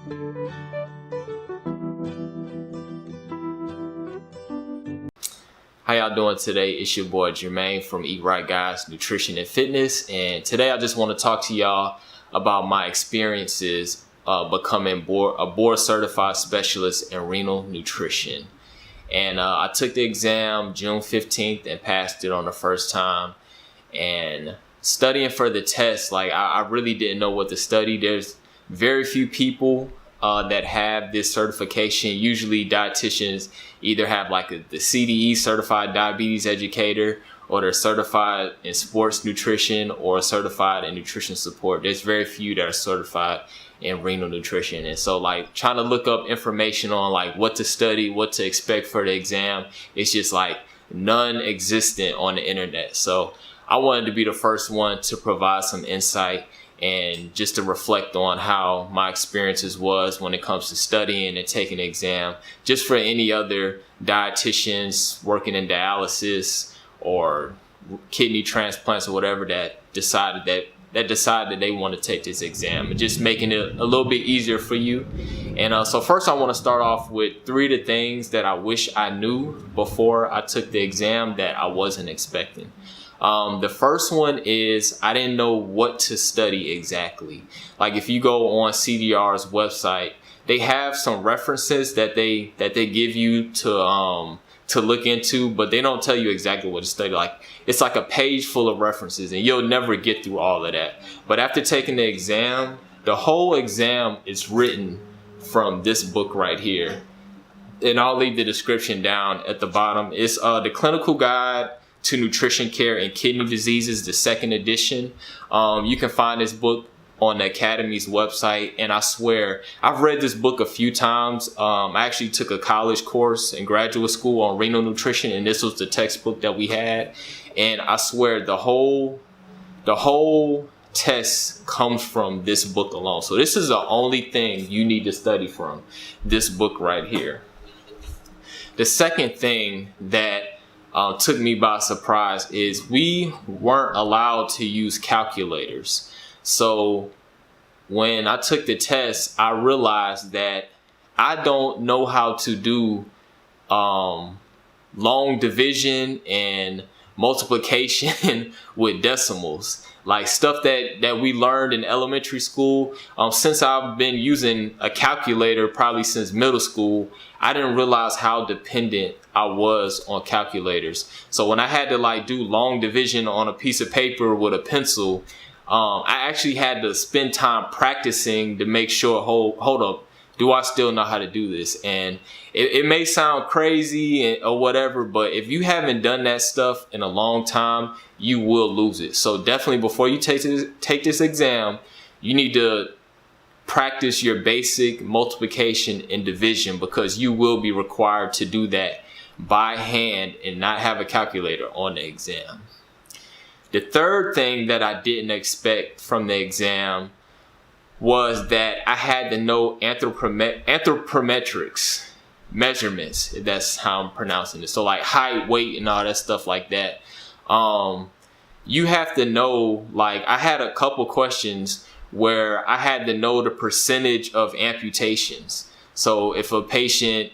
How y'all doing today? It's your boy Jermaine from Eat Right Guys Nutrition and Fitness, and today I just want to talk to y'all about my experiences becoming a board certified specialist in renal nutrition. And I took the exam June 15th and passed it on the first time. And studying for the test, like I really didn't know what to study. There's very few people that have this certification. Usually dietitians either have like the CDE, certified diabetes educator, or they're certified in sports nutrition or certified in nutrition support. There's very few that are certified in renal nutrition. And so like trying to look up information on like what to study, what to expect for the exam, it's just like non-existent on the internet. So I wanted to be the first one to provide some insight and just to reflect on how my experiences was when it comes to studying and taking the exam, just for any other dietitians working in dialysis or kidney transplants or whatever that decided they want to take this exam, and just making it a little bit easier for you. And so first I want to start off with 3 of the things that I wish I knew before I took the exam that I wasn't expecting. The first one is I didn't know what to study exactly. Like if you go on CDR's website, they have some references that they give you to look into, but they don't tell you exactly what to study. Like it's like a page full of references and you'll never get through all of that. But after taking the exam, the whole exam is written from this book right here. And I'll leave the description down at the bottom. It's the Clinical Guide to Nutrition Care and Kidney Diseases, the 2nd edition. You can find this book on the Academy's website, and I swear I've read this book a few times. I actually took a college course in graduate school on renal nutrition, and this was the textbook that we had. And I swear the whole test comes from this book alone. So this is the only thing you need to study from, this book right here. The second thing that took me by surprise is we weren't allowed to use calculators. So when I took the test, I realized that I don't know how to do long division and multiplication with decimals, like stuff that we learned in elementary school. Since I've been using a calculator probably since middle school, I didn't realize how dependent I was on calculators. So when I had to like do long division on a piece of paper with a pencil, I actually had to spend time practicing to make sure, hold up, do I still know how to do this? And it may sound crazy or whatever, but if you haven't done that stuff in a long time, you will lose it. So definitely before you take this exam, you need to practice your basic multiplication and division, because you will be required to do that by hand and not have a calculator on the exam. The third thing that I didn't expect from the exam was that I had to know anthropometrics measurements, if that's how I'm pronouncing it. So like height, weight, and all that stuff like that. You have to know, like I had a couple questions where I had to know the percentage of amputations. So if a patient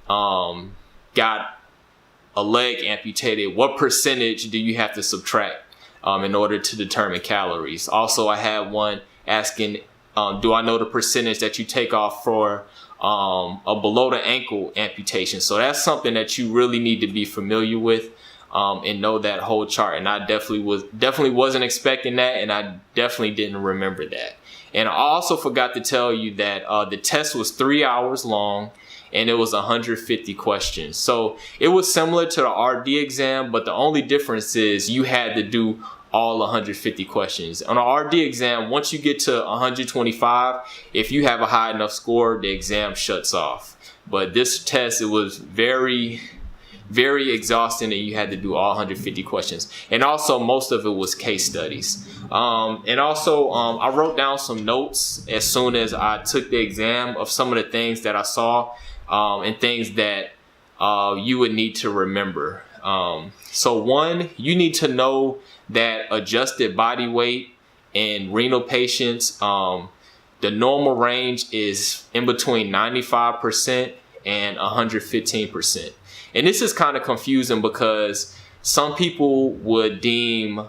got a leg amputated, what percentage do you have to subtract in order to determine calories? Also, I had one asking, do I know the percentage that you take off for a below the ankle amputation? So that's something that you really need to be familiar with and know that whole chart. And I definitely wasn't expecting that, and I definitely didn't remember that. And I also forgot to tell you that the test was 3 hours long and it was 150 questions. So it was similar to the RD exam, but the only difference is you had to do all 150 questions. On an RD exam, once you get to 125, if you have a high enough score, the exam shuts off. But this test, it was very, very exhausting, and you had to do all 150 questions. And also most of it was case studies. And also I wrote down some notes as soon as I took the exam of some of the things that I saw and things that you would need to remember. So one, you need to know that adjusted body weight in renal patients the normal range is in between 95% and 115%. And this is kind of confusing because some people would deem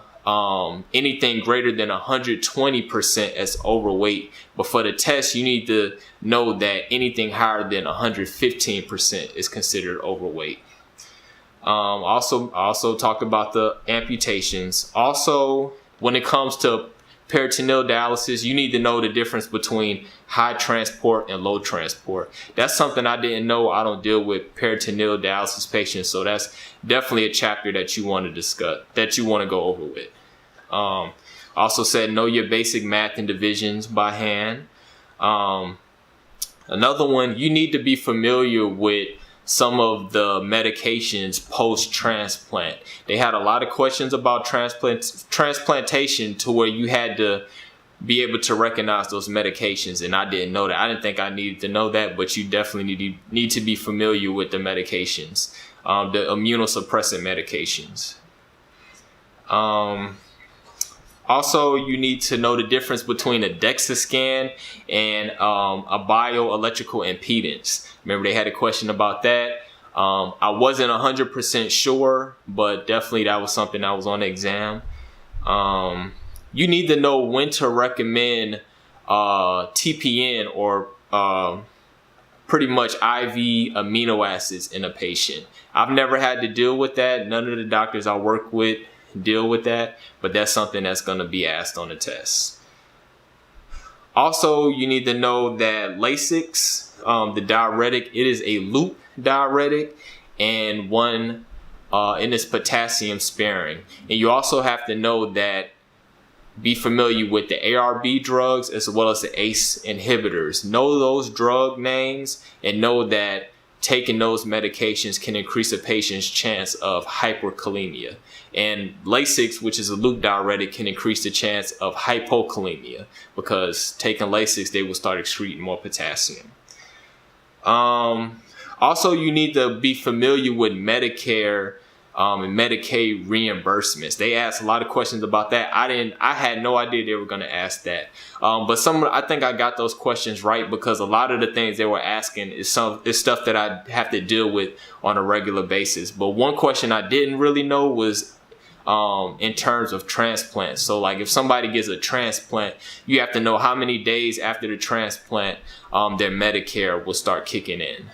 anything greater than 120% as overweight. But for the test, you need to know that anything higher than 115% is considered overweight. Also talked about the amputations. Also, when it comes to peritoneal dialysis, you need to know the difference between high transport and low transport. That's something I didn't know. I don't deal with peritoneal dialysis patients, so that's definitely a chapter that you want to discuss, that you want to go over with. Also said, know your basic math and divisions by hand. Another one, you need to be familiar with some of the medications post-transplant. They had a lot of questions about transplantation to where you had to be able to recognize those medications, and I didn't know that. I didn't think I needed to know that, but you definitely need to be familiar with the medications, the immunosuppressant medications. Also, you need to know the difference between a DEXA scan and a bioelectrical impedance. Remember, they had a question about that. I wasn't 100% sure, but definitely that was something that was on the exam. You need to know when to recommend TPN or pretty much IV amino acids in a patient. I've never had to deal with that. None of the doctors I work with deal with that, but that's something that's going to be asked on the test. Also, you need to know that Lasix, the diuretic, it is a loop diuretic, and one and it's potassium sparing. And you also have to know that, be familiar with the ARB drugs as well as the ACE inhibitors. Know those drug names and know that taking those medications can increase a patient's chance of hyperkalemia. And Lasix, which is a loop diuretic, can increase the chance of hypokalemia because taking Lasix, they will start excreting more potassium. Also, you need to be familiar with Medicare and Medicaid reimbursements. They asked a lot of questions about that. I had no idea they were going to ask that. But I think I got those questions right because a lot of the things they were asking is stuff that I have to deal with on a regular basis. But one question I didn't really know was in terms of transplant. So like if somebody gets a transplant, you have to know how many days after the transplant their Medicare will start kicking in.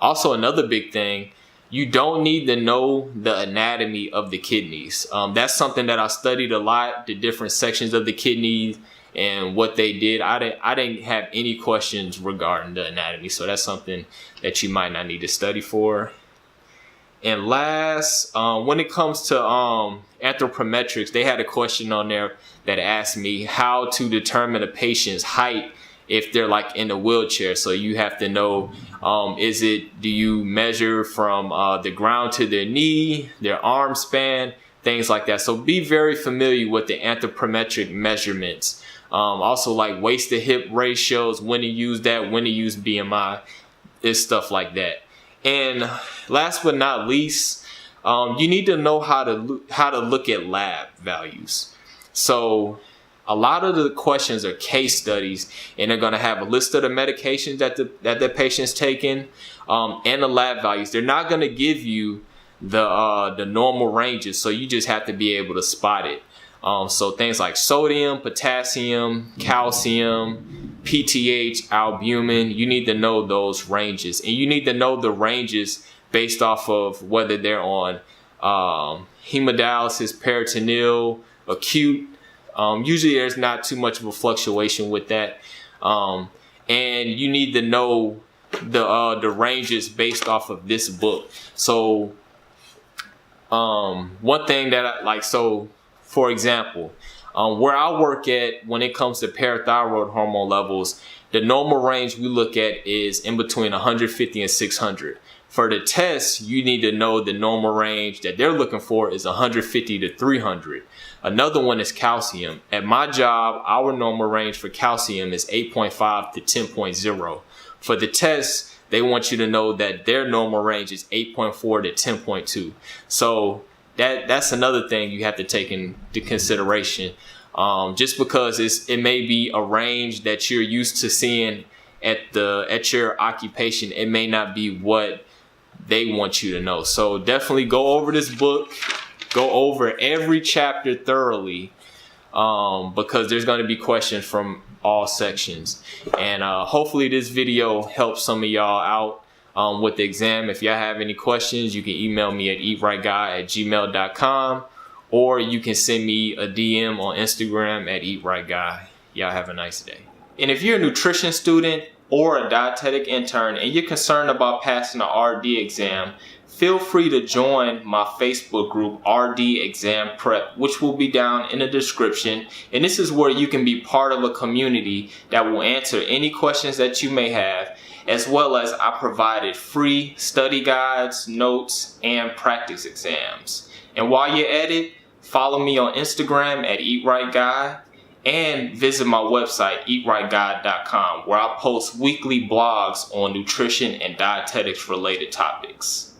Also, another big thing, you don't need to know the anatomy of the kidneys. That's something that I studied a lot, the different sections of the kidneys and what they did. I didn't have any questions regarding the anatomy, so that's something that you might not need to study for. And last, when it comes to anthropometrics, they had a question on there that asked me how to determine a patient's height if they're like in a wheelchair. So you have to know, do you measure from the ground to their knee, their arm span, things like that. So be very familiar with the anthropometric measurements. Also like waist to hip ratios, when to use that, when to use BMI, is stuff like that. And last but not least, you need to know how to look at lab values. So a lot of the questions are case studies, and they're going to have a list of the medications that the patient's taking and the lab values. They're not going to give you the normal ranges, so you just have to be able to spot it. So things like sodium, potassium, calcium, PTH, albumin, you need to know those ranges. And you need to know the ranges based off of whether they're on hemodialysis, peritoneal, acute. Usually there's not too much of a fluctuation with that. And you need to know the ranges based off of this book. So one thing that I like, so for example, where I work at, when it comes to parathyroid hormone levels, the normal range we look at is in between 150 and 600. For the test, you need to know the normal range that they're looking for is 150 to 300. Another one is calcium. At my job, our normal range for calcium is 8.5 to 10.0. For the test, they want you to know that their normal range is 8.4 to 10.2. So that's another thing you have to take into consideration. Just because it may be a range that you're used to seeing at your occupation, it may not be what they want you to know. So definitely go over this book, go over every chapter thoroughly, because there's going to be questions from all sections. And hopefully this video helps some of y'all out with the exam. If y'all have any questions, you can email me at eatrightguy@gmail.com, or you can send me a DM on Instagram at eatrightguy. Y'all have a nice day. And if you're a nutrition student or a dietetic intern and you're concerned about passing the RD exam, feel free to join my Facebook group, RD Exam Prep, which will be down in the description. And this is where you can be part of a community that will answer any questions that you may have, as well as I provided free study guides, notes, and practice exams. And while you're at it, follow me on Instagram at eatrightguy, and visit my website, eatrightguy.com, where I post weekly blogs on nutrition and dietetics related topics.